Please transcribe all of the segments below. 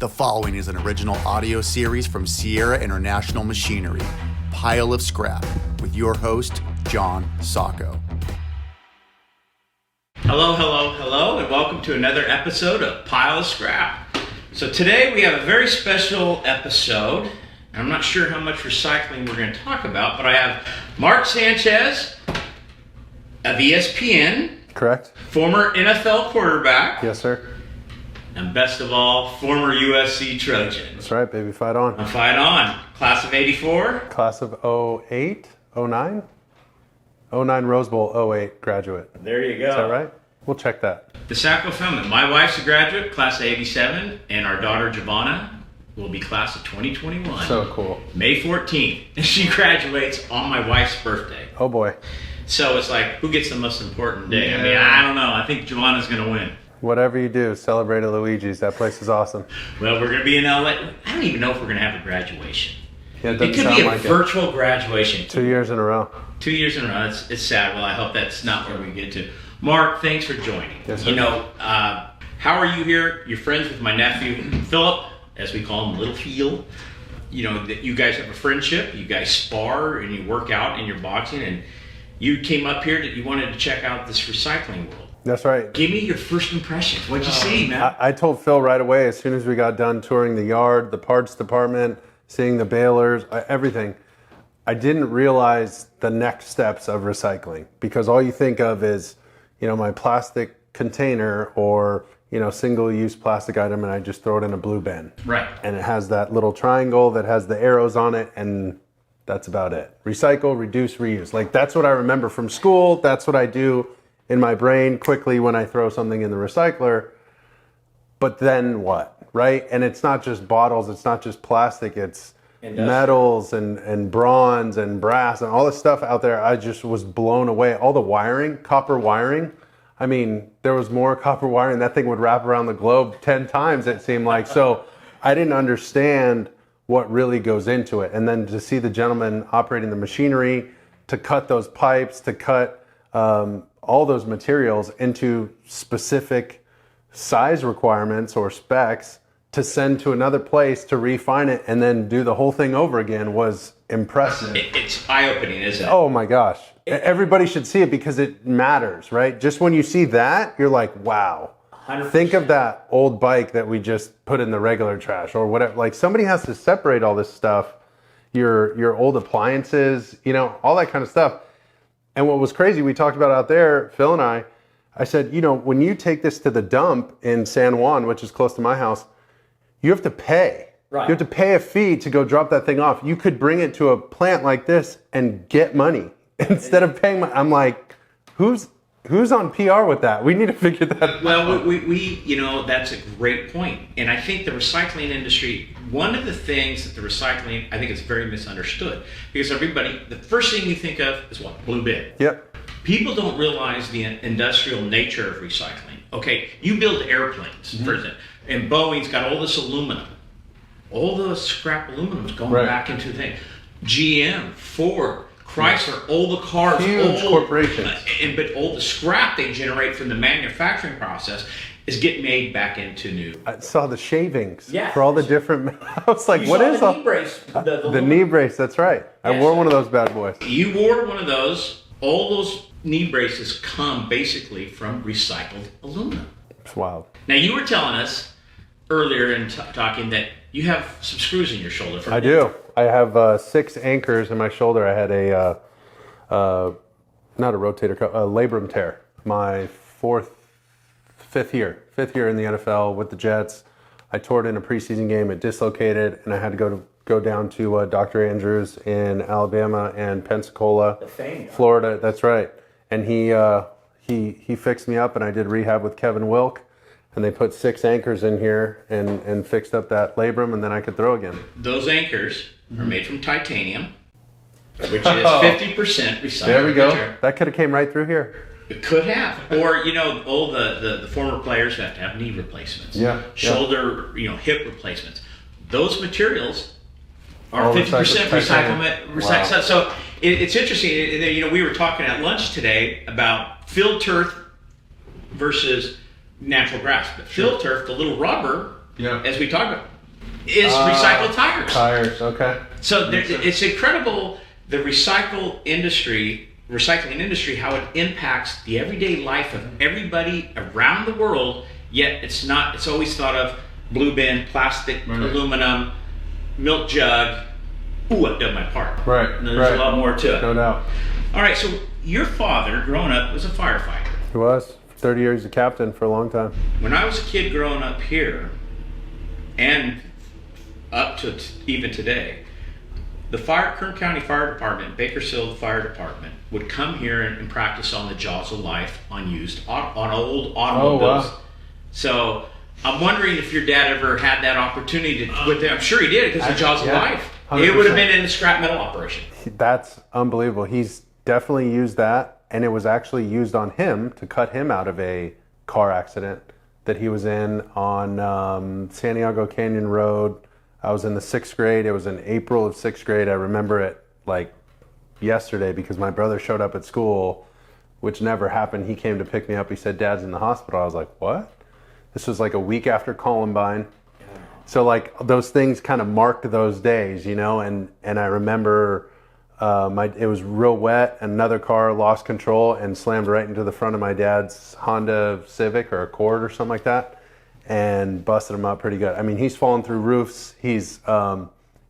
The following is an original audio series from Sierra International Machinery, Pile of Scrap, with your host, John Sacco. Hello, and welcome to another episode of Pile of Scrap. So today we have a very special episode. I'm not sure how much recycling we're going to talk about, but I have Mark Sanchez of ESPN. Correct. Former NFL quarterback. Yes, sir. And best of all, former USC Trojan. That's right, baby. Fight on. Fight on. Class of 84. Class of 08, 09? 09 Rose Bowl, 08 graduate. There you go. Is that right? We'll check that. The Sacco family. My wife's a graduate, class of 87, and our daughter Giovanna will be class of 2021. So cool. May 14th. And she graduates on my wife's birthday. Oh, boy. So it's like, who gets the most important day? Yeah. I mean, I don't know. I think Giovanna's going to win. Whatever you do, celebrate at Luigi's. That place is awesome. Well, we're going to be in LA. I don't even know if we're going to have a graduation. Yeah, it could be a virtual graduation. 2 years in a row. 2 years in a row. It's sad. Well, I hope that's not where we get to. Mark, thanks for joining. Yes, sir. You know, how are you here? You're friends with my nephew, Philip, as we call him, Little Phil. You know, that you guys have a friendship. You guys spar and you work out in your boxing. And you came up here that you wanted to check out this recycling world. That's right. Give me your first impressions. What'd you see, man? I told Phil right away, as soon as we got done touring the yard, the parts department, seeing the balers, everything. I didn't realize the next steps of recycling, because all you think of is, you know, my plastic container or, you know, single-use plastic item, and I just throw it in a blue bin. Right. And it has that little triangle that has the arrows on it, and that's about it. Recycle, reduce, reuse. Like, that's what I remember from school. That's what I do in my brain quickly when I throw something in the recycler. But then what, right? And it's not just bottles, it's not just plastic, it's metals and bronze and brass and all this stuff out there. I just was blown away. All the wiring, copper wiring. I mean, there was more copper wiring. That thing would wrap around the globe 10 times, it seemed like. So I didn't understand what really goes into it. And then to see the gentleman operating the machinery, to cut those pipes, to cut all those materials into specific size requirements or specs to send to another place to refine it and then do the whole thing over again was impressive. It's eye-opening, isn't it? Oh my gosh. Everybody should see it because it matters, right? Just when you see that, you're like, wow. 100%. Think of that old bike that we just put in the regular trash or whatever. Like, somebody has to separate all this stuff, your old appliances, you know, all that kind of stuff. And what was crazy, we talked about out there, Phil and I said, you know, when you take this to the dump in San Juan, which is close to my house, you have to pay. Right. You have to pay a fee to go drop that thing off. You could bring it to a plant like this and get money instead of paying money. I'm like, who's on PR with that? We need to figure that out. Well, we you know, that's a great point. And I think the recycling industry, one of the things that the recycling, I think it's very misunderstood. Because everybody, the first thing you think of is what? Blue bin. Yep. People don't realize the industrial nature of recycling. Okay, you build airplanes, for example, and Boeing's got all this aluminum. All the scrap aluminum's going back into the thing. GM, Ford, Chrysler, all the cars, huge corporations, but all the scrap they generate from the manufacturing process is getting made back into new. I saw the shavings for all the different. I was like, what is the knee brace? The knee brace? That's right. I wore one of those bad boys. You wore one of those. All those knee braces come basically from recycled aluminum. It's wild. Now, you were telling us earlier in talking that you have some screws in your shoulder. I do. I have 6 anchors in my shoulder. I had a, not a rotator cuff, a labrum tear. My fifth year in the NFL with the Jets. I tore it in a preseason game. It dislocated, and I had to go down to Dr. Andrews in Alabama and Pensacola, Florida. That's right. And he fixed me up, and I did rehab with Kevin Wilk. And they put 6 anchors in here and fixed up that labrum, and then I could throw again. Those anchors are made from titanium, which is 50% recycled. There we go. That could have came right through here. It could have. Or, you know, all the former players have to have knee replacements. Shoulder, you know, hip replacements. Those materials are 50% recycled. Wow. So it's interesting. You know, we were talking at lunch today about field turf versus natural grass. But field turf, the little rubber as we talked about, is recycled tires. Tires, okay. So it's incredible, the recycling industry, how it impacts the everyday life of everybody around the world, yet it's always thought of blue bin, plastic, aluminum, milk jug. Ooh, I've done my part. Right. And there's a lot more to it. No doubt. All right, so your father, growing up, was a firefighter. He was. 30 years a captain for a long time. When I was a kid growing up here, and up to even today, the Kern County Fire Department, Bakersfield Fire Department, would come here and practice on the Jaws of Life on old automobiles. Wow. So I'm wondering if your dad ever had that opportunity to, I'm sure he did, because the Jaws of Life. 100%. It would have been in the scrap metal operation. That's unbelievable. He's definitely used that, and it was actually used on him to cut him out of a car accident that he was in on Santiago Canyon Road. I was in the 6th grade. It was in April of 6th grade. I remember it like yesterday because my brother showed up at school, which never happened. He came to pick me up. He said, "Dad's in the hospital." I was like, "What?" This was like a week after Columbine. So like those things kind of marked those days, you know, and I remember it was real wet, and another car lost control and slammed right into the front of my dad's Honda Civic or Accord or something like that, and busted him up pretty good. I mean, he's fallen through roofs. He's,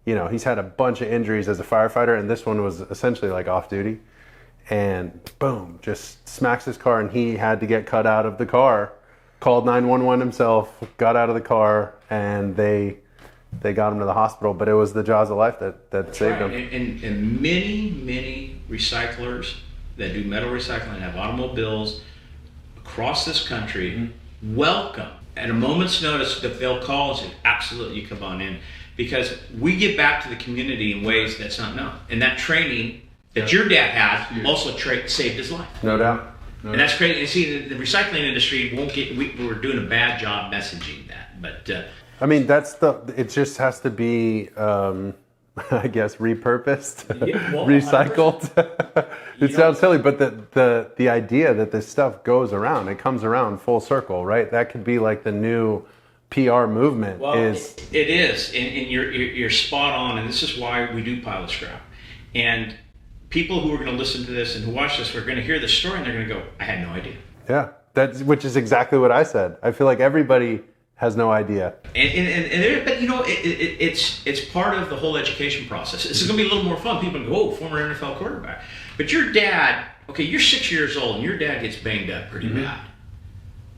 he's had a bunch of injuries as a firefighter, and this one was essentially like off duty. And boom, just smacks his car, and he had to get cut out of the car. Called 911 himself, got out of the car, and they got him to the hospital. But it was the Jaws of Life that saved him. And many recyclers that do metal recycling have automobiles across this country welcome at a moment's notice that they'll call and say, absolutely, come on in. Because we give back to the community in ways that's not known. And that training that your dad had also saved his life. No doubt. And that's crazy. You see, the recycling industry we're doing a bad job messaging that. But I mean, it just has to be, I guess, repurposed, recycled. It sounds silly, but the idea that this stuff goes around, it comes around full circle, right? That could be like the new PR movement. Well, it is, and you're spot on, and this is why we do Pile of Scrap. And people who are going to listen to this and who watch this are going to hear this story and they're going to go, I had no idea. Yeah, which is exactly what I said. I feel like everybody has no idea. But it's part of the whole education process. This is going to be a little more fun. People go, oh, former NFL quarterback. But your dad, okay, you're 6 years old and your dad gets banged up pretty bad.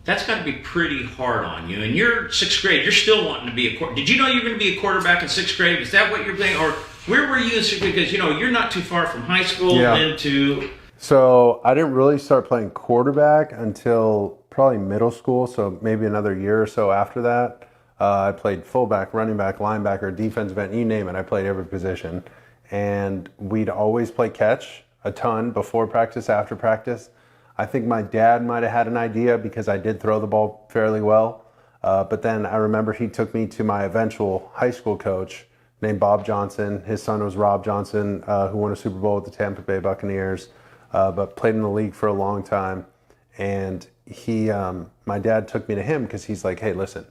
That's got to be pretty hard on you. And you're 6th grade, you're still wanting to be a quarterback. Did you know you were going to be a quarterback in 6th grade? Is that what you're playing? Or where were you in 6th grade? Because, you're not too far from high school into... So I didn't really start playing quarterback until probably middle school, so maybe another year or so after that. I played fullback, running back, linebacker, defensive end, you name it. I played every position. And we'd always play catch a ton before practice, after practice. I think my dad might have had an idea because I did throw the ball fairly well. But then I remember he took me to my eventual high school coach named Bob Johnson. His son was Rob Johnson, who won a Super Bowl with the Tampa Bay Buccaneers, but played in the league for a long time. And my dad took me to him because he's like, hey, listen,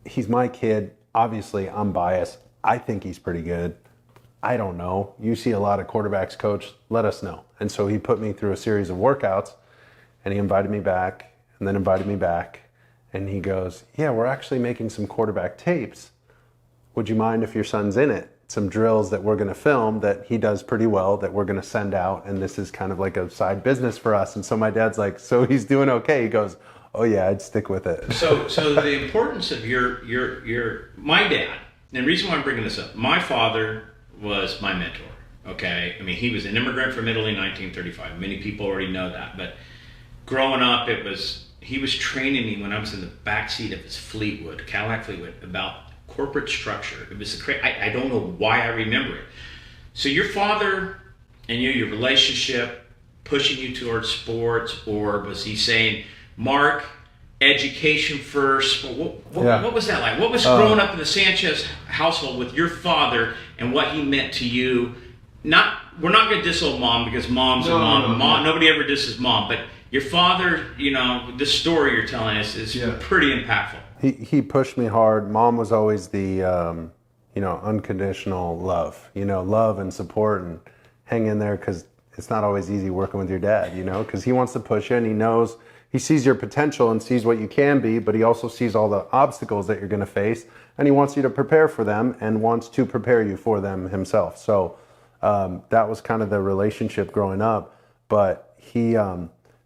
he's my kid. Obviously, I'm biased. I think he's pretty good. I don't know. You see a lot of quarterbacks, coach. Let us know. And so he put me through a series of workouts, and he invited me back, and then invited me back. And he goes, yeah, we're actually making some quarterback tapes. Would you mind if your son's in it? Some drills that we're going to film that he does pretty well that we're going to send out. And this is kind of like a side business for us. And so my dad's like, so he's doing okay. He goes, oh yeah, I'd stick with it. So the importance of my dad, and the reason why I'm bringing this up, my father was my mentor. Okay. I mean, he was an immigrant from Italy in 1935. Many people already know that, but growing up, he was training me when I was in the backseat of his Cadillac Fleetwood, about corporate structure. It was I don't know why I remember it. So your father and your relationship pushing you towards sports, or was he saying, Mark, education first? What was that like? What was growing up in the Sanchez household with your father and what he meant to you? We're not going to diss old mom because mom's a mom. Nobody ever disses mom, but your father, the story you're telling us is pretty impactful. He pushed me hard. Mom was always the, unconditional love, love and support, and hang in there, because it's not always easy working with your dad, because he wants to push you, and he sees your potential and sees what you can be, but he also sees all the obstacles that you're going to face, and he wants you to prepare for them and wants to prepare you for them himself. So that was kind of the relationship growing up. But he,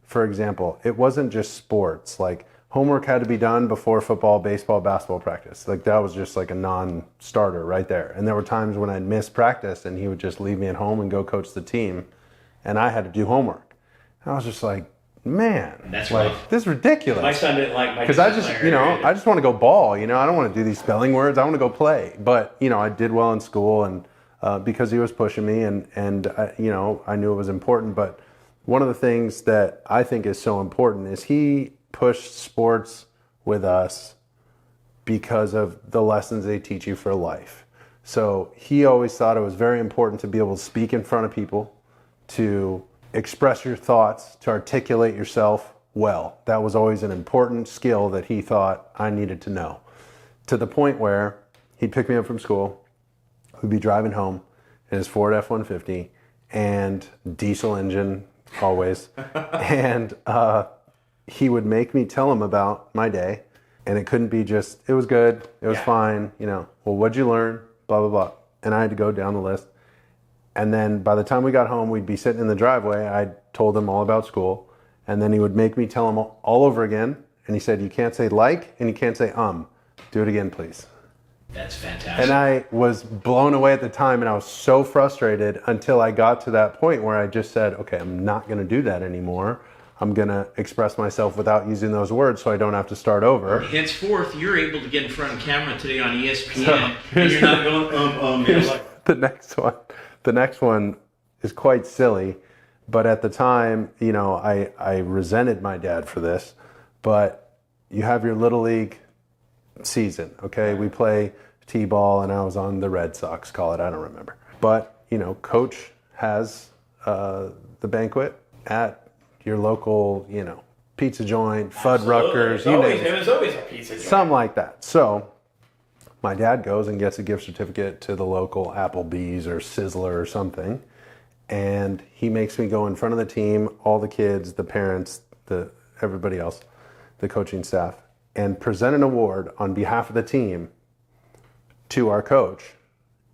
for example, it wasn't just sports. Like, homework had to be done before football, baseball, basketball practice. Like, that was just like a non-starter right there. And there were times when I'd miss practice and he would just leave me at home and go coach the team, and I had to do homework. And I was just like, man, that's like rough. This is ridiculous. My son didn't like my because I just want to go ball. I don't want to do these spelling words. I want to go play. But I did well in school, and because he was pushing me, and I knew it was important. But one of the things that I think is so important is he pushed sports with us because of the lessons they teach you for life. So he always thought it was very important to be able to speak in front of people, to express your thoughts, to articulate yourself well. That was always an important skill that he thought I needed to know. To the point where he'd pick me up from school, we'd be driving home in his Ford F-150 and diesel engine always, and he would make me tell him about my day, and it couldn't be just, it was good, it was fine, well, what'd you learn, blah, blah, blah. And I had to go down the list. And then by the time we got home, we'd be sitting in the driveway. I told him all about school, and then he would make me tell him all over again. And he said, you can't say like, and you can't say do it again, please. That's fantastic. And I was blown away at the time, and I was so frustrated until I got to that point where I just said, okay, I'm not going to do that anymore. I'm going to express myself without using those words so I don't have to start over. Henceforth, you're able to get in front of camera today on ESPN, and you're not going, The next one is quite silly, but at the time, I resented my dad for this. But you have your Little League season, okay? We play T-ball, and I was on the Red Sox, call it, I don't remember. But, coach has the banquet at your local, pizza joint, Fuddruckers, it was always a pizza joint. Something like that. So my dad goes and gets a gift certificate to the local Applebee's or Sizzler or something, and he makes me go in front of the team, all the kids, the parents, everybody else, the coaching staff, and present an award on behalf of the team to our coach.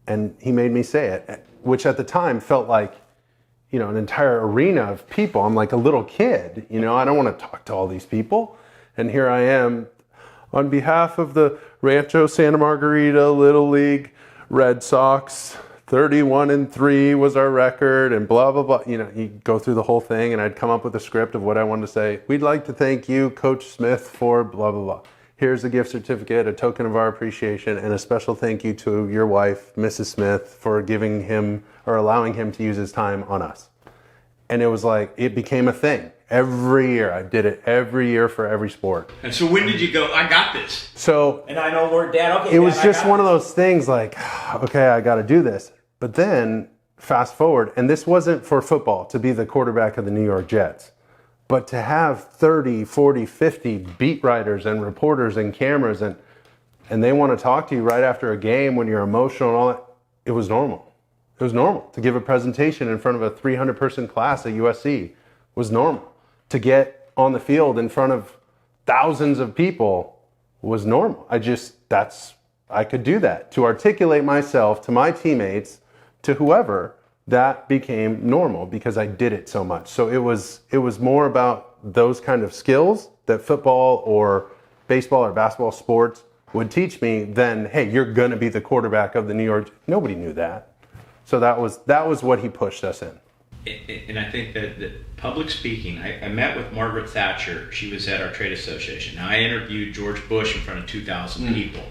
And he made me say it, which at the time felt like, an entire arena of people. I'm like a little kid, I don't want to talk to all these people. And here I am, on behalf of the Rancho Santa Margarita Little League Red Sox, 31-3 was our record, and blah, blah, blah. You go through the whole thing, and I'd come up with a script of what I wanted to say. We'd like to thank you, Coach Smith, for blah, blah, blah. Here's a gift certificate, a token of our appreciation, and a special thank you to your wife, Mrs. Smith, for giving him or allowing him to use his time on us. And it was like, it became a thing. Every year. I did it every year for every sport. And so when did you go, I got this? So, and I know where Dad, okay. It was just one of those things like, okay, I got to do this. But then fast forward, and this wasn't for football to be the quarterback of the New York Jets, but to have 30, 40, 50 beat writers and reporters and cameras, and they want to talk to you right after a game when you're emotional and all that, it was normal. It was normal. To give a presentation in front of a 300-person class at USC was normal. To get on the field in front of thousands of people was normal. I could do that. To articulate myself to my teammates, to whoever, that became normal because I did it so much. So it was more about those kind of skills that football or baseball or basketball sports would teach me than, hey, you're going to be the quarterback of the New York. Nobody knew that. So that was what he pushed us in. And I think that public speaking, I met with Margaret Thatcher. She was at our trade association. Now, I interviewed George Bush in front of 2,000 people.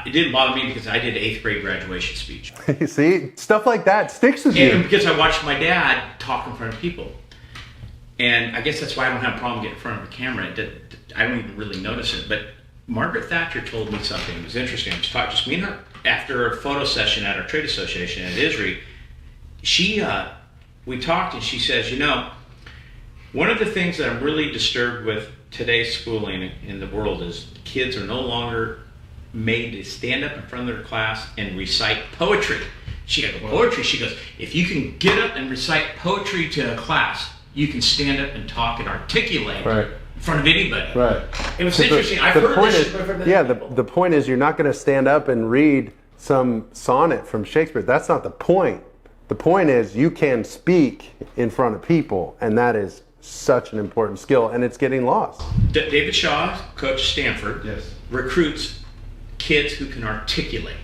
It didn't bother me because I did 8th grade graduation speech. See, stuff like that sticks with you. And because I watched my dad talk in front of people. And I guess that's why I don't have a problem getting in front of a camera. I don't even really notice it. But Margaret Thatcher told me something. It was interesting. I was talking just me and her after a photo session at our trade association at ISRI. We talked and she says, One of the things that I'm really disturbed with today's schooling in the world is kids are no longer made to stand up in front of their class and recite poetry. She goes, poetry? She goes, if you can get up and recite poetry to a class, you can stand up and talk and articulate in front of anybody. Right. It was interesting. I've heard this. The point is you're not going to stand up and read some sonnet from Shakespeare. That's not the point. The point is you can speak in front of people, and that is such an important skill, and it's getting lost. David Shaw, coach Stanford, recruits kids who can articulate.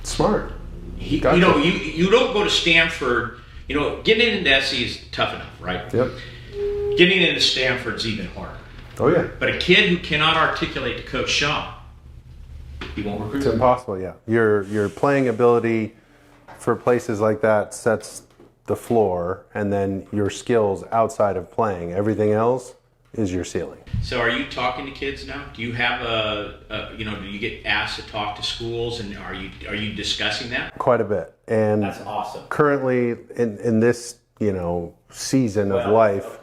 Smart. You don't go to Stanford. Getting into SE is tough enough, right? Yep. Getting into Stanford's even harder. Oh yeah. But a kid who cannot articulate to Coach Shaw, he won't recruit. It's impossible. Yeah. Your playing ability for places like that sets the floor, and then your skills outside of playing, everything else is your ceiling. So are you talking to kids now? Do you have do you get asked to talk to schools, and are you discussing that? Quite a bit. And that's awesome. Currently in this, season of life,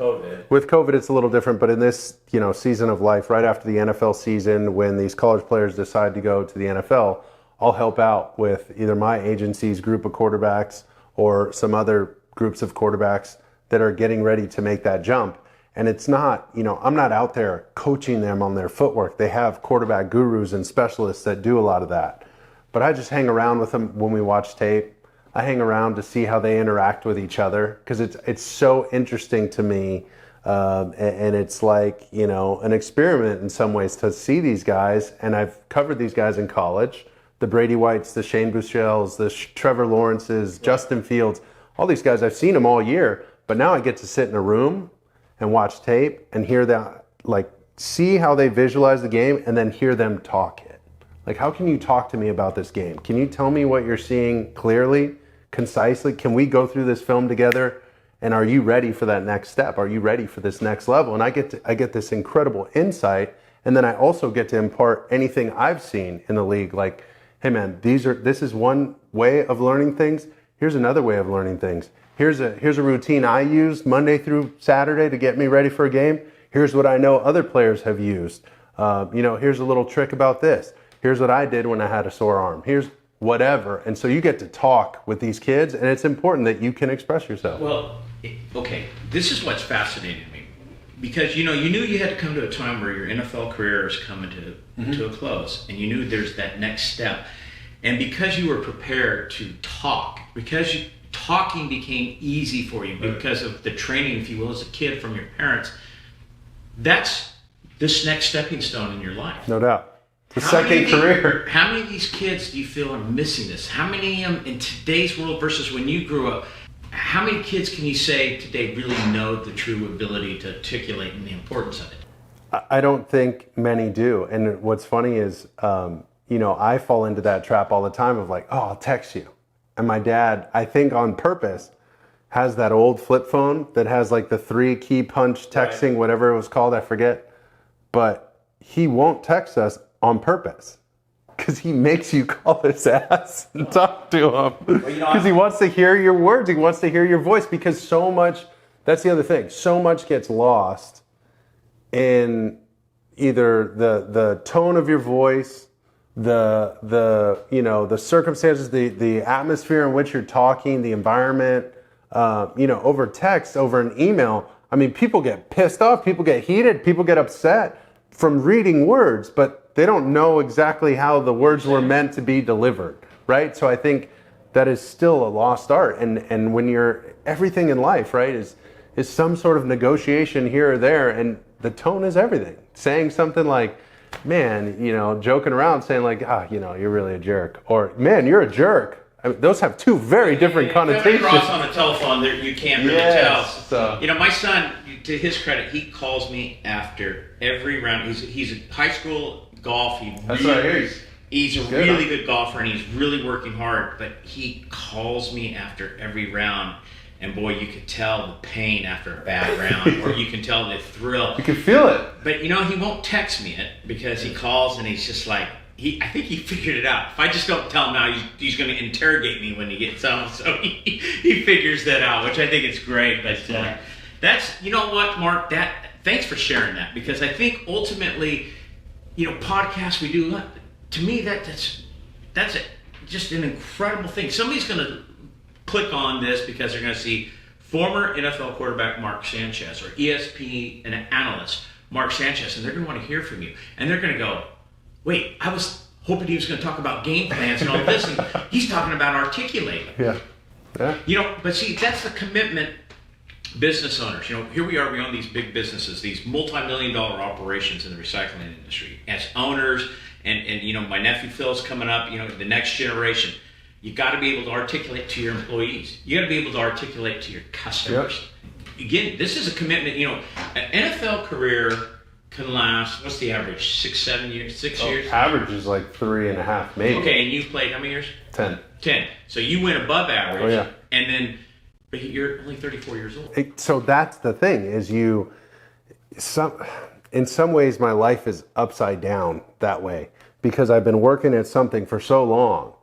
with COVID it's a little different, but in this, season of life, right after the NFL season, when these college players decide to go to the NFL, I'll help out with either my agency's group of quarterbacks or some other groups of quarterbacks that are getting ready to make that jump. And it's not, I'm not out there coaching them on their footwork. They have quarterback gurus and specialists that do a lot of that. But I just hang around with them when we watch tape. I hang around to see how they interact with each other, because it's so interesting to me. And it's like, an experiment in some ways to see these guys. And I've covered these guys in college. The Brady Whites, the Shane Buechels, the Trevor Lawrences, Justin Fields, all these guys, I've seen them all year. But now I get to sit in a room and watch tape and hear them, see how they visualize the game and then hear them talk it. How can you talk to me about this game? Can you tell me what you're seeing clearly, concisely? Can we go through this film together? And are you ready for that next step? Are you ready for this next level? And I get this incredible insight. And then I also get to impart anything I've seen in the league. Hey man, this is one way of learning things. Here's another way of learning things. Here's a routine I used Monday through Saturday to get me ready for a game. Here's what I know other players have used. Here's a little trick about this. Here's what I did when I had a sore arm. Here's whatever. And so you get to talk with these kids, and it's important that you can express yourself. Well, okay, this is what's fascinating to me. Because, you knew you had to come to a time where your NFL career is coming to a close, and you knew there's that next step. And because you were prepared to talk, talking became easy for you because of the training, if you will, as a kid from your parents, that's this next stepping stone in your life. No doubt. The second career. How many of these kids do you feel are missing this? How many of them in today's world versus when you grew up, how many kids can you say today really know the true ability to articulate and the importance of it? I don't think many do. And what's funny is, I fall into that trap all the time of I'll text you. And my dad, I think on purpose, has that old flip phone that has the 3 key punch texting, whatever it was called, I forget. But he won't text us on purpose because he makes you call his ass and talk to him. Because he wants to hear your words. He wants to hear your voice, because so much, that's the other thing, so much gets lost in either the tone of your voice, the circumstances, the atmosphere in which you're talking, the environment, over text, over an email. I mean, people get pissed off, people get heated, people get upset from reading words, but they don't know exactly how the words were meant to be delivered, right? So I think that is still a lost art. And when everything in life, right, is some sort of negotiation here or there, and the tone is everything. Saying something like, man, joking around, saying you're really a jerk, or man, you're a jerk. I mean, those have two very different connotations. Across on the telephone, you can't really tell. So. My son, to his credit, he calls me after every round. He's a high school golf. He's a really good golfer, and he's really working hard. But he calls me after every round, and boy, you could tell the pain after a bad round, or you can tell the thrill. You can feel it. But he won't text me it because he calls and he's just I think he figured it out. If I just don't tell him now, he's going to interrogate me when he gets home. So he figures that out, which I think is great. But That's, you know what, Mark, thanks for sharing that, because I think ultimately, podcasts we do, to me, that's just an incredible thing. Somebody's going to click on this because they're going to see former NFL quarterback Mark Sanchez or ESPN Analyst Mark Sanchez, and they're going to want to hear from you. And they're going to go, wait, I was hoping he was going to talk about game plans and all this, and he's talking about articulating. Yeah. But see, that's the commitment business owners. Here we are, we own these big businesses, these multi-million-dollar operations in the recycling industry. As owners, and my nephew Phil's coming up, the next generation, you got to be able to articulate to your employees. You got to be able to articulate to your customers. Yep. Again, this is a commitment. An NFL career can last, what's the average? 6 years? Average is like 3.5, maybe. Okay, and you've played how many years? 10. So you went above average. Oh, yeah. And then, but you're only 34 years old. So that's the thing, is in some ways my life is upside down that way, because I've been working at something for so long.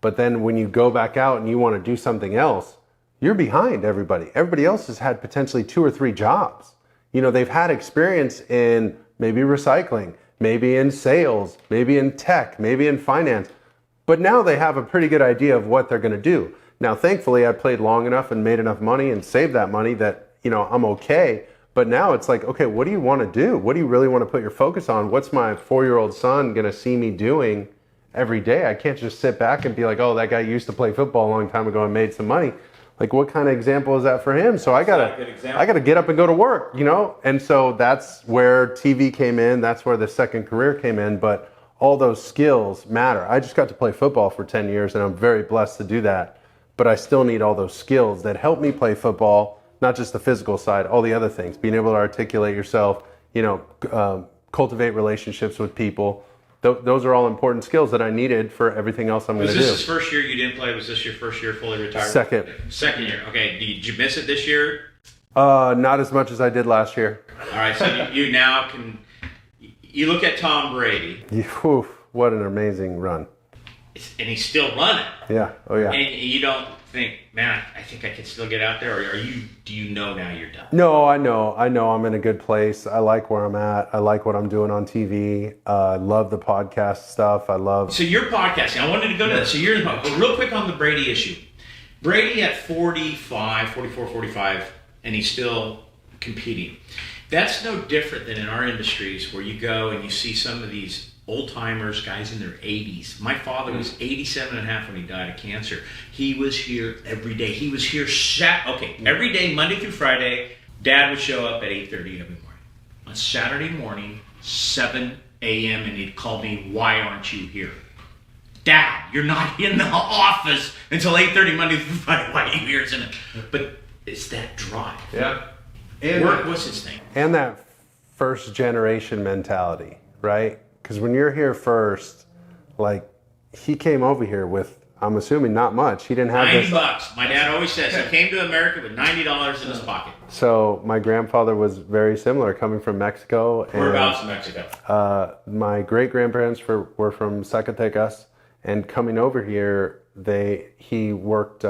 But then when you go back out and you want to do something else, you're behind everybody. Everybody else has had potentially 2 or 3 jobs. They've had experience in maybe recycling, maybe in sales, maybe in tech, maybe in finance. But now they have a pretty good idea of what they're going to do. Now, thankfully, I played long enough and made enough money and saved that money that, I'm okay. But now it's like, okay, what do you want to do? What do you really want to put your focus on? What's my 4-year-old son going to see me doing every day? I can't just sit back and be like, oh, that guy used to play football a long time ago and made some money. Like, what kind of example is that for him? So I gotta get up and go to work, And so that's where TV came in. That's where the second career came in. But all those skills matter. I just got to play football for 10 years, and I'm very blessed to do that. But I still need all those skills that help me play football, not just the physical side, all the other things, being able to articulate yourself, cultivate relationships with people. Those are all important skills that I needed for everything else I'm going to do. Was this his first year you didn't play? Was this your first year fully retired? Second year. Okay. Did you miss it this year? Not as much as I did last year. All right. So you now can. You look at Tom Brady. What an amazing run. And he's still running. Yeah. Oh yeah. And you don't think, man, I think I can still get out there, or do you know now you're done? No, I know I'm in a good place. I like where I'm at. I like what I'm doing on TV. I love the podcast stuff. So you're podcasting. I wanted to go to that. So you're real quick on the Brady issue. Brady at 44, 45, and he's still competing. That's no different than in our industries where you go and you see some of these old-timers, guys in their 80s. My father was 87 and a half when he died of cancer. He was here every day. He was here every day, Monday through Friday. Dad would show up at 8:30 every morning. On Saturday morning, 7 a.m., and he'd call me, why aren't you here? Dad, you're not in the office until 8:30 Monday through Friday. Why are you here? But it's that drive. Yeah. And work was his thing. And that first generation mentality, right? Because when you're here first, like, he came over here with, I'm assuming, not much. He didn't have $90. My dad always says he came to America with $90 in his pocket. So my grandfather was very similar, coming from Mexico. Whereabouts in Mexico? My great-grandparents were from Zacatecas, and coming over here, he worked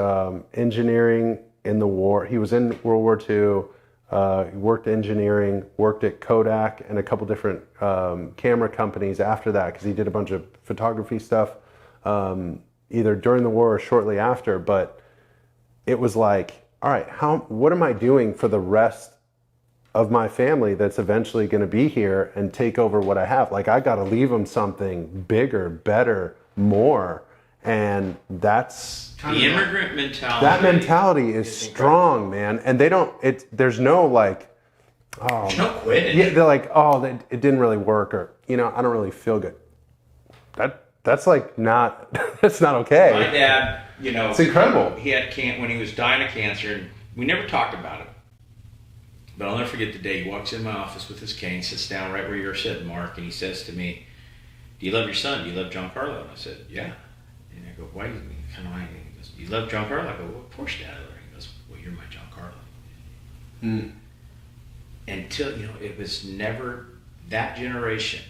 engineering in the war. He was in World War II. He worked engineering, worked at Kodak and a couple different camera companies after that, because he did a bunch of photography stuff either during the war or shortly after. But it was like, all right, what am I doing for the rest of my family that's eventually going to be here and take over what I have? Like, I got to leave them something bigger, better, more. And that's the immigrant mentality. That mentality is strong, man. And there's no like, there's no quitting. Yeah, they're like, it didn't really work, or I don't really feel good. That's like not that's not okay. My dad, it's incredible. He had when he was dying of cancer, and we never talked about it. But I'll never forget the day he walks in my office with his cane, sits down right where you're sitting, Mark, and he says to me, "Do you love your son? Do you love Giancarlo?" And I said, "Yeah." And I go, "Why do you kind of like?" He goes, "You love Giancarlo?" I go, "Well, of course, Dad." He goes, "Well, you're my Giancarlo." Until it was never that generation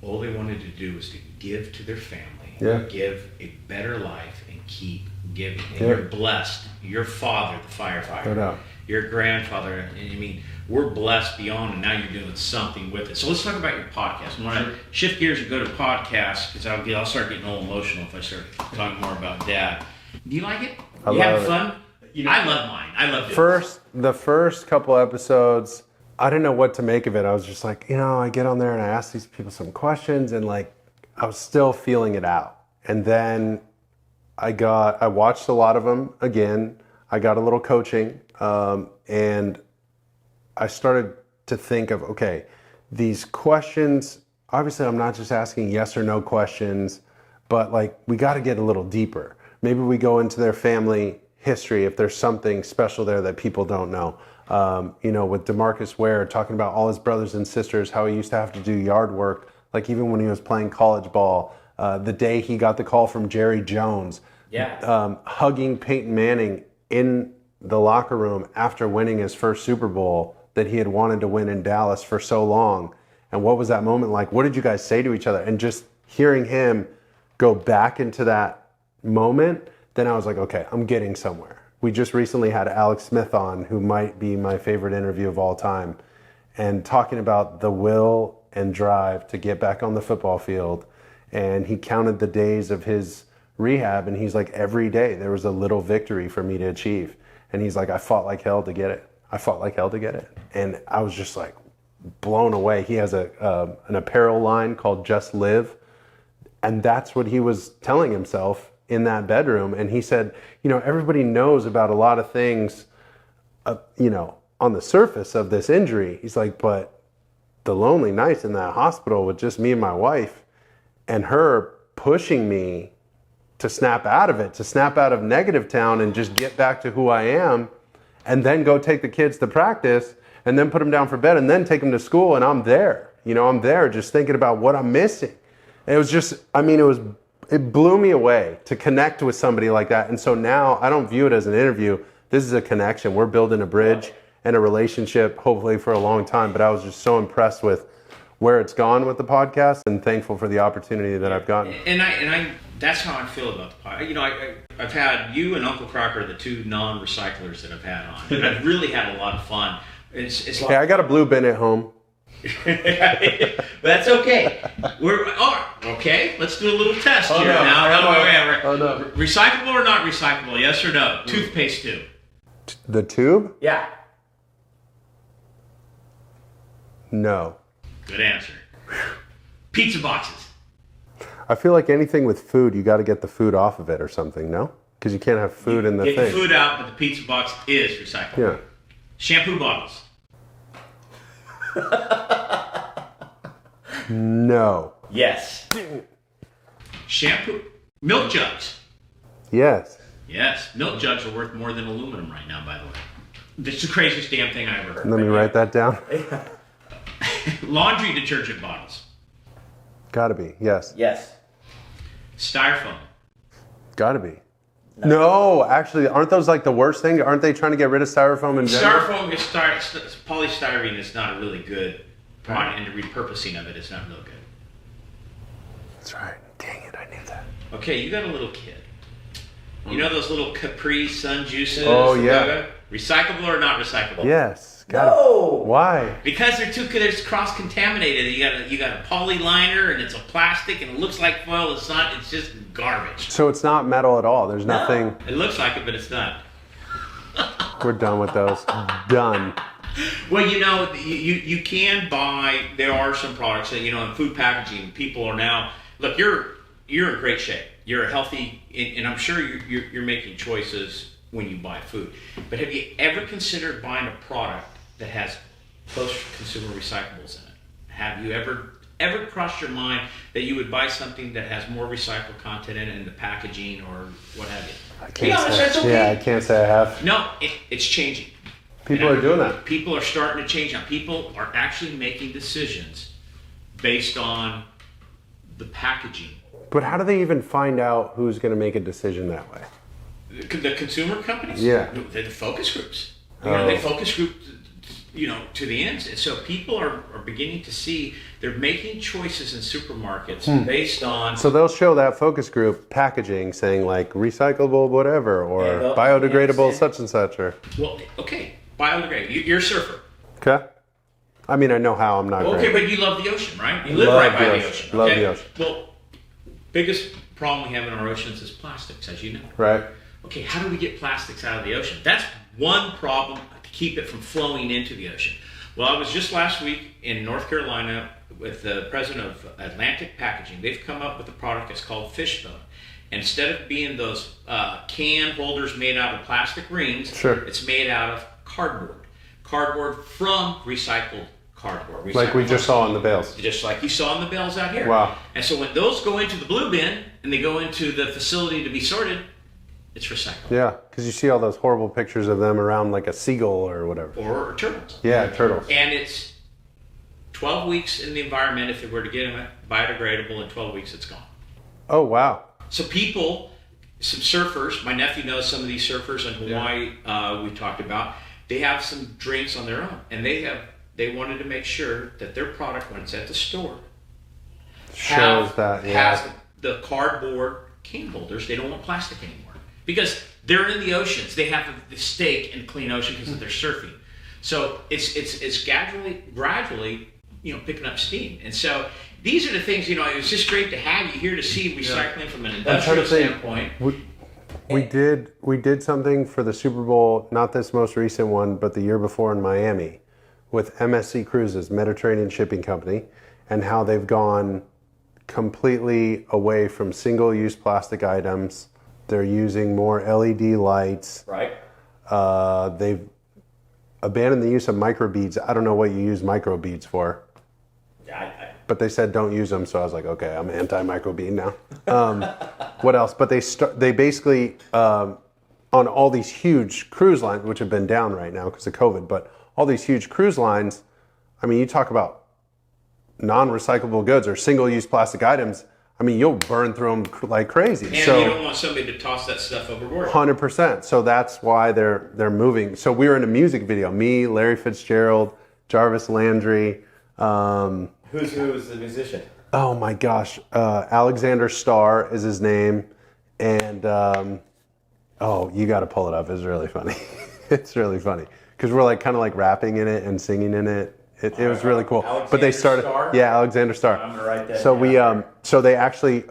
all they wanted to do was to give to their family, give a better life, and keep giving. And you're blessed. Your father, the firefighter, your grandfather, I mean, we're blessed beyond, and now you're doing something with it. So let's talk about your podcast. I want to shift gears and go to podcasts, because I'll start getting a little emotional if I start talking more about Dad. Do you like it? You have fun? I love mine. I love it. The first couple episodes, I didn't know what to make of it. I was just like, I get on there and I ask these people some questions, and like, I was still feeling it out. And then I watched a lot of them again. I got a little coaching, and I started to think of, okay, these questions, obviously I'm not just asking yes or no questions, but like, we got to get a little deeper. Maybe we go into their family history if there's something special there that people don't know. With DeMarcus Ware talking about all his brothers and sisters, how he used to have to do yard work, like even when he was playing college ball, the day he got the call from Jerry Jones, hugging Peyton Manning in the locker room after winning his first Super Bowl that he had wanted to win in Dallas for so long. And what was that moment like? What did you guys say to each other? And just hearing him go back into that moment, then I was like, okay, I'm getting somewhere. We just recently had Alex Smith on, who might be my favorite interview of all time, and talking about the will and drive to get back on the football field. And he counted the days of his rehab, and he's like, every day there was a little victory for me to achieve. And he's like, I fought like hell to get it. I fought like hell to get it. And I was just like blown away. He has an apparel line called Just Live. And that's what he was telling himself in that bedroom. And he said, everybody knows about a lot of things, on the surface of this injury. He's like, but the lonely nights in that hospital with just me and my wife, and her pushing me to snap out of it, to snap out of negative town and just get back to who I am, and then go take the kids to practice, and then put them down for bed, and then take them to school, and I'm there. I'm there just thinking about what I'm missing. And it was just, it blew me away to connect with somebody like that. And so now I don't view it as an interview. This is a connection. We're building a bridge and a relationship, hopefully for a long time. But I was just so impressed with where it's gone with the podcast, and thankful for the opportunity that I've gotten. And I that's how I feel about the podcast. I've had you and Uncle Crocker, the two non-recyclers that I've had on, and I've really had a lot of fun. It's hey, I got a blue bin at home. That's okay. Okay. Let's do a little test here now. No. Recyclable or not recyclable? Yes or no? Toothpaste tube. The tube? Yeah. No. Good answer. Pizza boxes. I feel like anything with food, you got to get the food off of it or something. No, because you can't have food in the thing. Get the food out, but the pizza box is recyclable. Yeah. Shampoo bottles. No. Yes. Shampoo. Milk jugs. Yes. Yes. Milk jugs are worth more than aluminum right now, by the way. It's the craziest damn thing I ever heard. Let me write that down. Laundry detergent bottles. Gotta be. Yes. Yes. Styrofoam. Gotta be. No, actually, aren't those like the worst thing? Aren't they trying to get rid of styrofoam in general? Styrofoam is polystyrene is not a really good product, and the repurposing of it is not real good. That's right. Dang it, I knew that. Okay, you got a little kid. You know those little Capri Sun juices? Oh, yeah. Recyclable or not recyclable? Yes. No. Why? Because they're cross-contaminated. You got a poly liner, and it's a plastic, and it looks like foil. It's not. It's just garbage. So it's not metal at all. There's nothing. It looks like it, but it's not. We're done with those. Done. Well, you can buy. There are some products that in food packaging. People are now look. You're in great shape. You're healthy, and I'm sure you're making choices when you buy food. But have you ever considered buying a product that has post-consumer recyclables in it? Have you ever crossed your mind that you would buy something that has more recycled content in it, in the packaging or what have you? I can't say I have. No, it's changing. People are doing that. People are starting to change now. People are actually making decisions based on the packaging. But how do they even find out who's going to make a decision that way? The consumer companies? Yeah. They're the focus groups. Oh. They focus group to the ends. And so people are beginning to see they're making choices in supermarkets based on. So they'll show that focus group packaging saying like recyclable whatever or biodegradable such and such or. Well, okay, biodegradable. You're a surfer. Okay. I mean, I know how. I'm not. Okay, but you love the ocean, right? You live right by the ocean. Love the ocean. Well, biggest problem we have in our oceans is plastics, as you know. Right. Okay, how do we get plastics out of the ocean? That's one problem to keep it from flowing into the ocean. Well, I was just last week in North Carolina with the president of Atlantic Packaging. They've come up with a product that's called Fishbone. Instead of being those can holders made out of plastic rings, it's made out of cardboard. Cardboard from recycled cardboard. Like we just saw in the bales. Just like you saw in the bales out here. Wow. And so when those go into the blue bin and they go into the facility to be sorted, it's recycled. Yeah, because you see all those horrible pictures of them around like a seagull or whatever. Or turtles. Yeah, turtles. And it's 12 weeks in the environment. If they were to get them biodegradable, in 12 weeks it's gone. Oh, wow. So some surfers, my nephew knows some of these surfers in Hawaii we talked about, they have some drinks on their own. And they wanted to make sure that their product, when it's at the store, has the cardboard can holders. They don't want plastic anymore. Because they're in the oceans, they have the stake in clean ocean because they're surfing. So it's gradually picking up steam. And so these are the things it's just great to have you here to see recycling from an industrial standpoint. We did something for the Super Bowl, not this most recent one, but the year before in Miami, with MSC Cruises, Mediterranean Shipping Company, and how they've gone completely away from single-use plastic items. They're using more LED lights. Right. They've abandoned the use of microbeads. I don't know what you use microbeads for. But they said don't use them, so I was like, okay, I'm anti-microbead now. What else? But they basically, on all these huge cruise lines, which have been down right now because of COVID, but all these huge cruise lines, I mean, you talk about non-recyclable goods or single-use plastic items, I mean, you'll burn through them like crazy. And you don't want somebody to toss that stuff overboard. 100%. So that's why they're moving. So we were in a music video. Me, Larry Fitzgerald, Jarvis Landry. Who's the musician? Oh my gosh. Alexander Starr is his name. And, you got to pull it up. It's really funny. It's really funny. Because we're kind of rapping in it and singing in it. It was really cool. But they started, Alexander Starr. I'm gonna write that so down. So they actually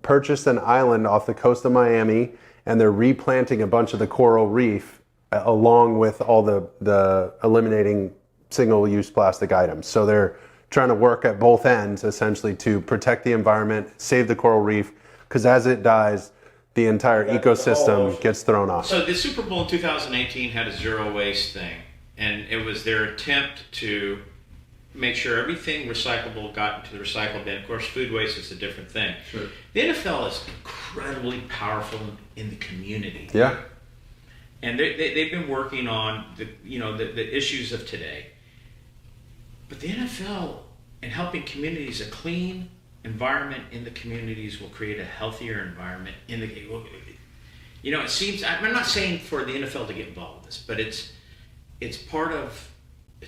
purchased an island off the coast of Miami, and they're replanting a bunch of the coral reef along with all the eliminating single-use plastic items. So they're trying to work at both ends essentially to protect the environment, save the coral reef, because as it dies, the entire ecosystem gets thrown off. So the Super Bowl in 2018 had a zero waste thing. And it was their attempt to make sure everything recyclable got into the recycle bin. Of course, food waste is a different thing. Sure. The NFL is incredibly powerful in the community. Yeah. And they've been working on the issues of today. But the NFL and helping communities, a clean environment in the communities will create a healthier environment in the. It seems I'm not saying for the NFL to get involved with this, but it's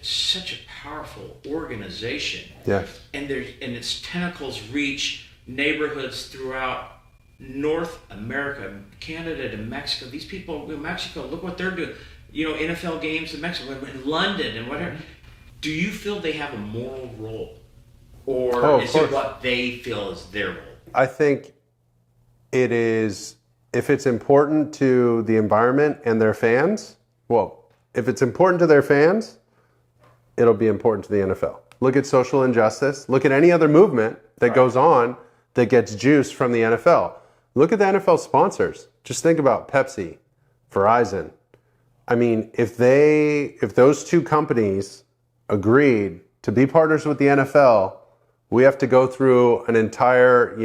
such a powerful organization. Yeah. And its tentacles reach neighborhoods throughout North America, Canada to Mexico. These people in Mexico, look what they're doing. NFL games in Mexico, in London and whatever. Do you feel they have a moral role? Or is it what they feel is their role? I think it is, if it's important to the environment and their fans, if it's important to their fans, it'll be important to the NFL. Look at social injustice. Look at any other movement that goes on that gets juice from the NFL. Look at the NFL sponsors. Just think about Pepsi, Verizon. I mean, if those two companies agreed to be partners with the NFL, we have to go through an entire,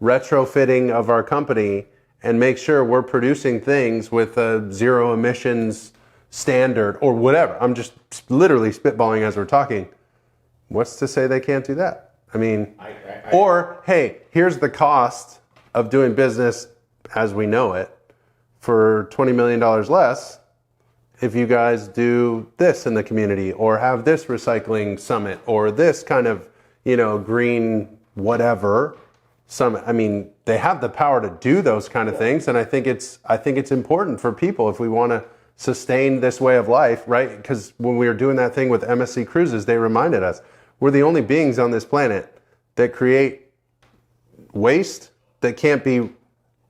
retrofitting of our company and make sure we're producing things with a zero emissions standard or whatever. I'm just literally spitballing as we're talking. What's to say they can't do that? I mean, hey, here's the cost of doing business as we know it for $20 million less, if you guys do this in the community or have this recycling summit or this kind of, green whatever summit. I mean, they have the power to do those kind of things. And I think it's important for people if we want to sustain this way of life, right? Because when we were doing that thing with MSC Cruises, they reminded us we're the only beings on this planet that create waste that can't be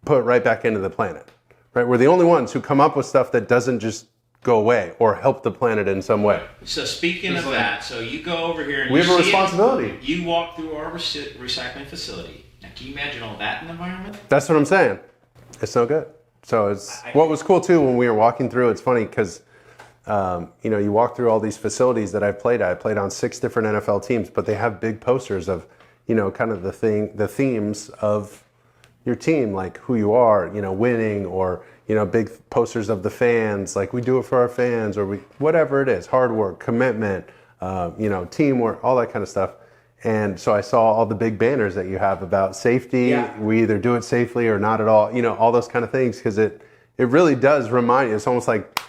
put right back into the planet, right? We're the only ones who come up with stuff that doesn't just go away or help the planet in some way. So speaking of that, so you go over here and we have a responsibility. You walk through our recycling facility. Now, can you imagine all that in the environment? That's what I'm saying. It's no good. So what was cool too when we were walking through. It's funny because you walk through all these facilities that I've played at. I played on 6 different NFL teams, but they have big posters of kind of the themes of your team, like who you are, winning, or big posters of the fans, like we do it for our fans, or whatever it is, hard work, commitment, teamwork, all that kind of stuff. And so I saw all the big banners that you have about safety. Yeah. We either do it safely or not at all, all those kind of things, because it really does remind you. It's almost like,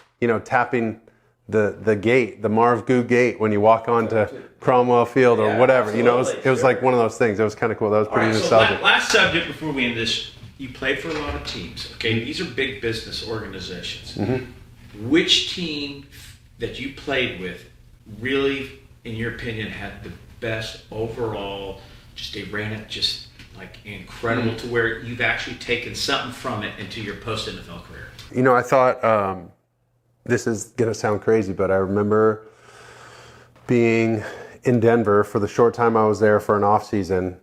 tapping the gate, the Marv Goo gate when you walk onto Cromwell Field or whatever. Absolutely. It was like one of those things. It was kind of cool. That was pretty nostalgic. Last subject before we end this. You played for a lot of teams, okay? These are big business organizations. Mm-hmm. Which team that you played with really, in your opinion, had the best overall, they ran it just like incredible to where you've actually taken something from it into your post-NFL career? I thought, this is going to sound crazy, but I remember being in Denver for the short time I was there for an off season,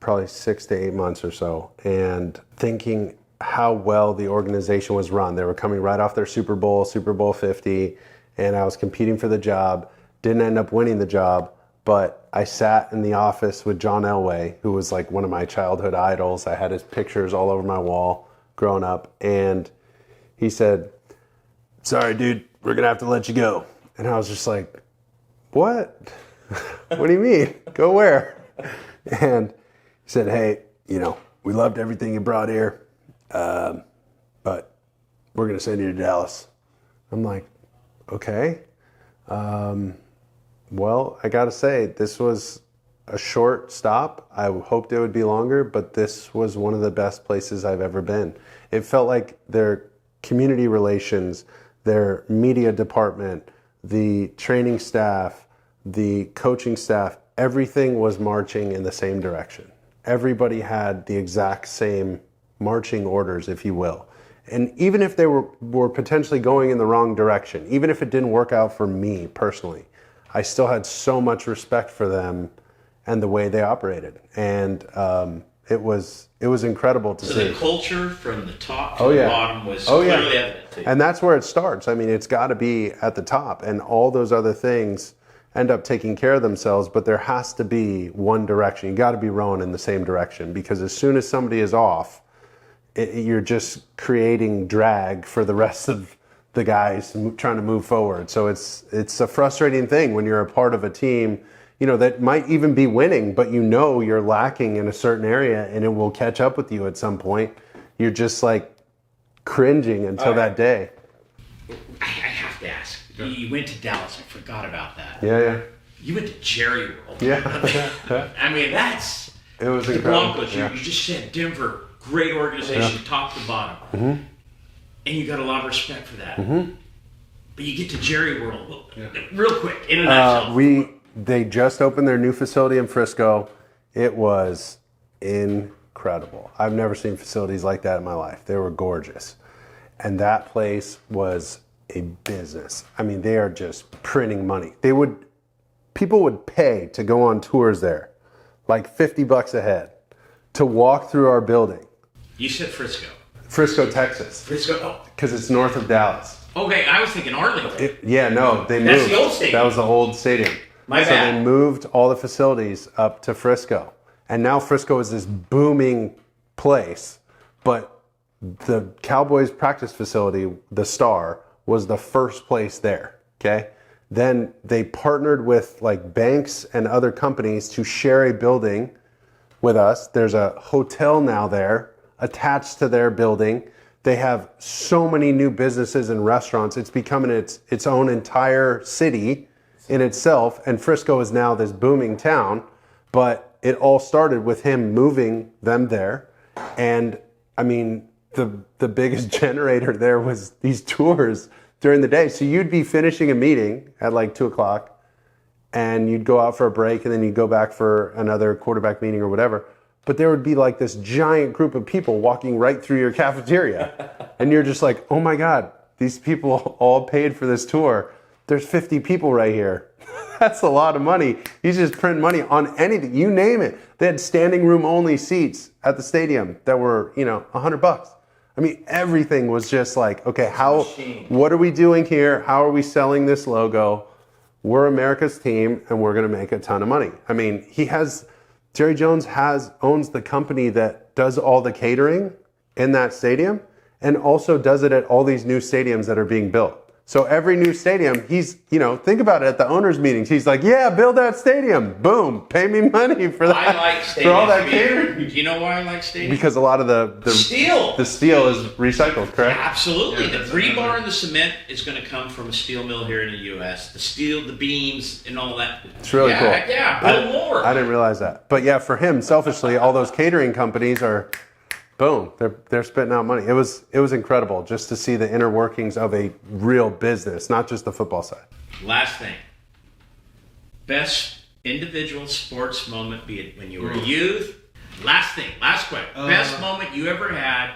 probably 6 to 8 months or so, and thinking how well the organization was run. They were coming right off their Super Bowl 50, and I was competing for the job. Didn't end up winning the job, but I sat in the office with John Elway, who was like one of my childhood idols. I had his pictures all over my wall growing up, and he said, "Sorry, dude, we're going to have to let you go." And I was just like, "What? What do you mean? Go where?" And he said, "Hey, we loved everything you brought here, but we're going to send you to Dallas." I'm like, "Okay." Well, I got to say, this was a short stop. I hoped it would be longer, but this was one of the best places I've ever been. It felt like their community relations, their media department, the training staff, the coaching staff, everything was marching in the same direction. Everybody had the exact same marching orders, if you will. And even if they were potentially going in the wrong direction, even if it didn't work out for me personally, I still had so much respect for them and the way they operated. And it was incredible to see. So the culture from the top to the bottom was clearly evident. And that's where it starts. I mean, it's got to be at the top, and all those other things end up taking care of themselves, but there has to be one direction. You got to be rowing in the same direction, because as soon as somebody is off, you're just creating drag for the rest of the guys trying to move forward. So it's a frustrating thing when you're a part of a team, that might even be winning, but you're lacking in a certain area, and it will catch up with you at some point. You're just like cringing until that day. I have to ask. You went to Dallas. I forgot about that. Yeah. You went to Jerry World. Yeah. I mean, it was the incredible. Broncos. You just said Denver, great organization, top to bottom. Mm-hmm. And you got a lot of respect for that. Mm-hmm. But you get to Jerry World. Real quick, in a nutshell. They just opened their new facility in Frisco. It was incredible. I've never seen facilities like that in my life. They were gorgeous. And that place was a business. I mean, they are just printing money. People would pay to go on tours there, like $50 a head, to walk through our building. You said Frisco. Frisco, Texas. Frisco? Because it's north of Dallas. Okay, I was thinking Arlington. They moved. That's the old stadium. That was the old stadium. My bad. So they moved all the facilities up to Frisco. And now Frisco is this booming place. But the Cowboys practice facility, the Star, was the first place there. Okay? Then they partnered with like banks and other companies to share a building with us. There's a hotel now there attached to their building. They have so many new businesses and restaurants. It's becoming its own entire city in itself. And Frisco is now this booming town. But it all started with him moving them there. And I mean, the biggest generator there was these tours during the day. So you'd be finishing a meeting at like 2:00 and you'd go out for a break and then you'd go back for another quarterback meeting or whatever. But there would be like this giant group of people walking right through your cafeteria. And you're just like, oh my God, these people all paid for this tour. There's 50 people right here. That's a lot of money. He's just printing money on anything. You name it. They had standing room only seats at the stadium that were, $100. I mean, everything was just like, okay, what are we doing here? How are we selling this logo? We're America's team and we're going to make a ton of money. I mean, Jerry Jones owns the company that does all the catering in that stadium and also does it at all these new stadiums that are being built. So every new stadium, he's, think about it at the owners' meetings. He's like, yeah, build that stadium. Boom, pay me money for that. I like stadiums. For all that catering. Do you know why I like stadiums? Because a lot of the steel. The steel is recycled, correct? Absolutely. The rebar and the cement is going to come from a steel mill here in the U.S. The steel, the beams, and all that. It's really cool. Yeah, build more. I didn't realize that. But yeah, for him, selfishly, all those catering companies are... Boom, they're spitting out money. It was incredible just to see the inner workings of a real business, not just the football side. Last thing. Best individual sports moment, be it when you were a youth. Last question. Best moment you ever had,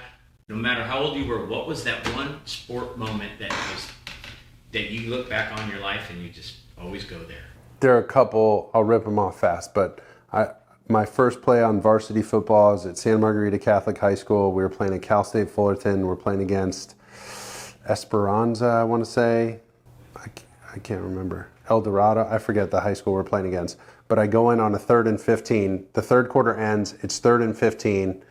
no matter how old you were, what was that one sport moment that you look back on your life and you just always go there? There are a couple, I'll rip them off fast, but my first play on varsity football was at Santa Margarita Catholic High School. We were playing at Cal State Fullerton. We're playing against Esperanza, I want to say. I can't remember. El Dorado. I forget the high school we're playing against. But I go in on a 3rd and 15. The third quarter ends. It's 3rd and 15.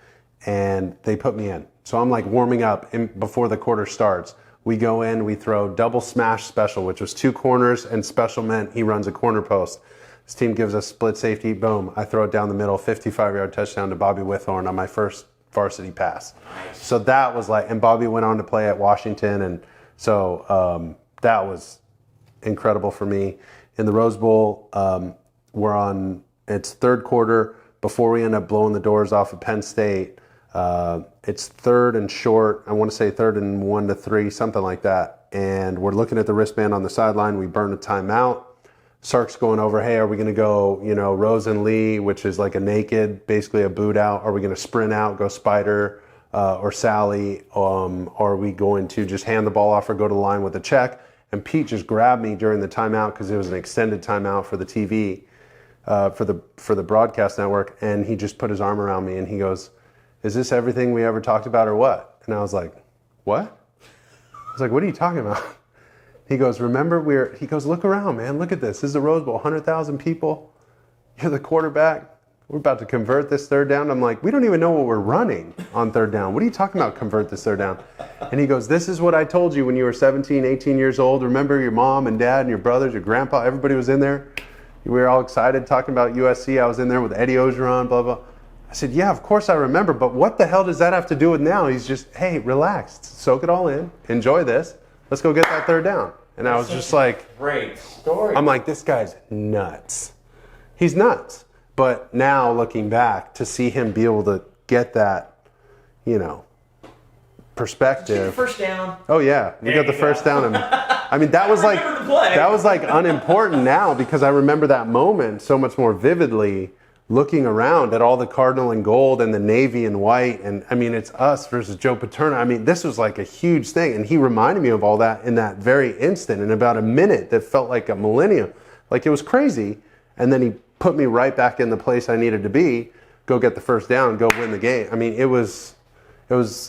And they put me in. So I'm like warming up before the quarter starts. We go in. We throw double smash special, which was 2 corners. And special meant he runs a corner post. This team gives us split safety. Boom. I throw it down the middle. 55-yard touchdown to Bobby Withorn on my first varsity pass. Nice. So that was like, and Bobby went on to play at Washington. And so that was incredible for me. In the Rose Bowl, it's 3rd quarter before we end up blowing the doors off of Penn State. It's 3rd and short. I want to say 3rd and 1 to 3, something like that. And we're looking at the wristband on the sideline. We burn a timeout. Sark's going over, hey, are we going to go, Rose and Lee, which is like a naked, basically a boot out? Are we going to sprint out, go Spider or Sally? Or are we going to just hand the ball off or go to the line with a check? And Pete just grabbed me during the timeout because it was an extended timeout for the TV, for the broadcast network. And he just put his arm around me and he goes, is this everything we ever talked about or what? And I was like, what? I was like, what are you talking about? He goes, he goes, look around, man. Look at this. This is the Rose Bowl, 100,000 people. You're the quarterback. We're about to convert this 3rd down. I'm like, we don't even know what we're running on 3rd down. What are you talking about, convert this 3rd down? And he goes, this is what I told you when you were 17, 18 years old. Remember your mom and dad and your brothers, your grandpa, everybody was in there. We were all excited talking about USC. I was in there with Eddie Ogeron, blah, blah. I said, yeah, of course I remember, but what the hell does that have to do with now? He's just, hey, relax, soak it all in, enjoy this. Let's go get that 3rd down. And I was just like, great story. I'm like, this guy's nuts. He's nuts. But now looking back to see him be able to get that, perspective. The first down. Oh yeah, we got the first down. And I mean, that was like unimportant now because I remember that moment so much more vividly. Looking around at all the cardinal and gold and the navy and white, and I mean, it's us versus Joe Paterno. I mean, this was like a huge thing, and he reminded me of all that in that very instant, in about a minute that felt like a millennium. Like it was crazy, and then he put me right back in the place I needed to be, go get the first down, go win the game. I mean, it was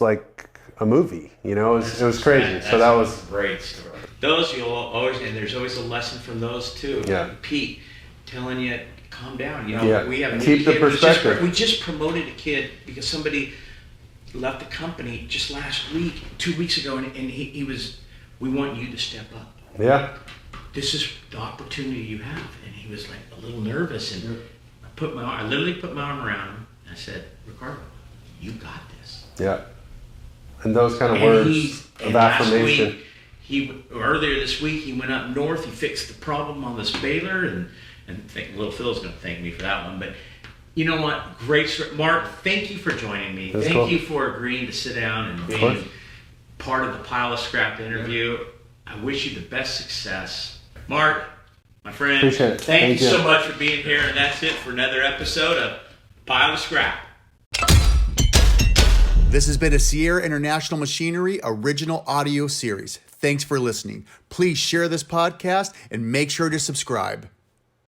like a movie, it was crazy. So that was a great story. Those you'll always, and there's always a lesson from those too. Yeah. Pete telling you, calm down. We have keep the perspective. We just promoted a kid because somebody left the company just last week, 2 weeks ago, and he was. We want you to step up. Yeah. This is the opportunity you have, and he was like a little nervous, and I literally put my arm around him, and I said, Ricardo, you got this. Yeah. And those kind of words of affirmation. Earlier this week, he went up north. He fixed the problem on this baler, and Little Phil's going to thank me for that one. But you know what? Great, Mark. Thank you for joining me. Thank you for agreeing to sit down and being part of the Pile of Scrap interview. I wish you the best success, Mark. My friend, appreciate it. Thank you so much for being here, and that's it for another episode of Pile of Scrap. This has been a Sierra International Machinery original audio series. Thanks for listening. Please share this podcast and make sure to subscribe.